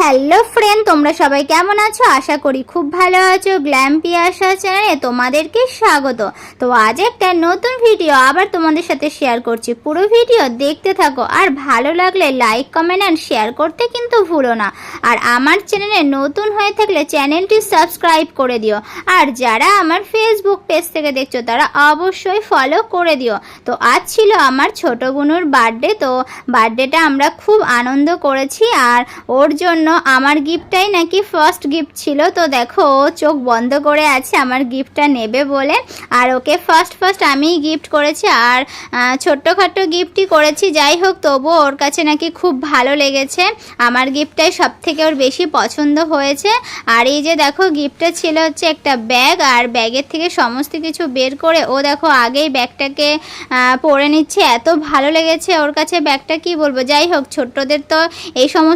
Hello friend, তোমরা সবাই কেমন আছো? আশা করি খুব ভালো আছো। গ্ল্যাম পিয়াসা চ্যানেলে তোমাদেরকে স্বাগত। তো আজ একটা নতুন ভিডিও আবার তোমাদের সাথে শেয়ার করছি। পুরো ভিডিও দেখতে থাকো, আর ভালো লাগলে লাইক কমেন্ট অ্যান্ড শেয়ার করতে কিন্তু ভুলো না। আর আমার চ্যানেলে নতুন হয়ে থাকলে চ্যানেলটি সাবস্ক্রাইব করে দিও। আর যারা আমার ফেসবুক পেজ থেকে দেখছো তারা অবশ্যই ফলো করে দিও। তো আজ ছিল আমার ছোট বোনুর বার্থডে। তো বার্থডেটা আমরা খুব আনন্দ করেছি, আর ওর জন্য আমার গিফটটাই নাকি ফার্স্ট গিফট ছিল। তো দেখো, ও চোখ বন্ধ করে আছে আমার গিফটটা নেবে বলে। আর ওকে ফার্স্ট আমিই গিফট করেছি, আর ছোট্টখাট্টো গিফটই করেছি। যাই হোক, তবুও ওর কাছে নাকি খুব ভালো লেগেছে। আমার গিফটটাই সব থেকে ওর বেশি পছন্দ হয়েছে। আর এই যে দেখো, গিফটটা ছিল হচ্ছে একটা ব্যাগ, আর ব্যাগের থেকে সমস্ত কিছু বের করে ও দেখো আগেই ব্যাগটাকে পরে নিচ্ছে। এত ভালো লেগেছে ওর কাছে ব্যাগটা, কি বলবো। যাই হোক, ছোট্টদের তো এই সমস্ত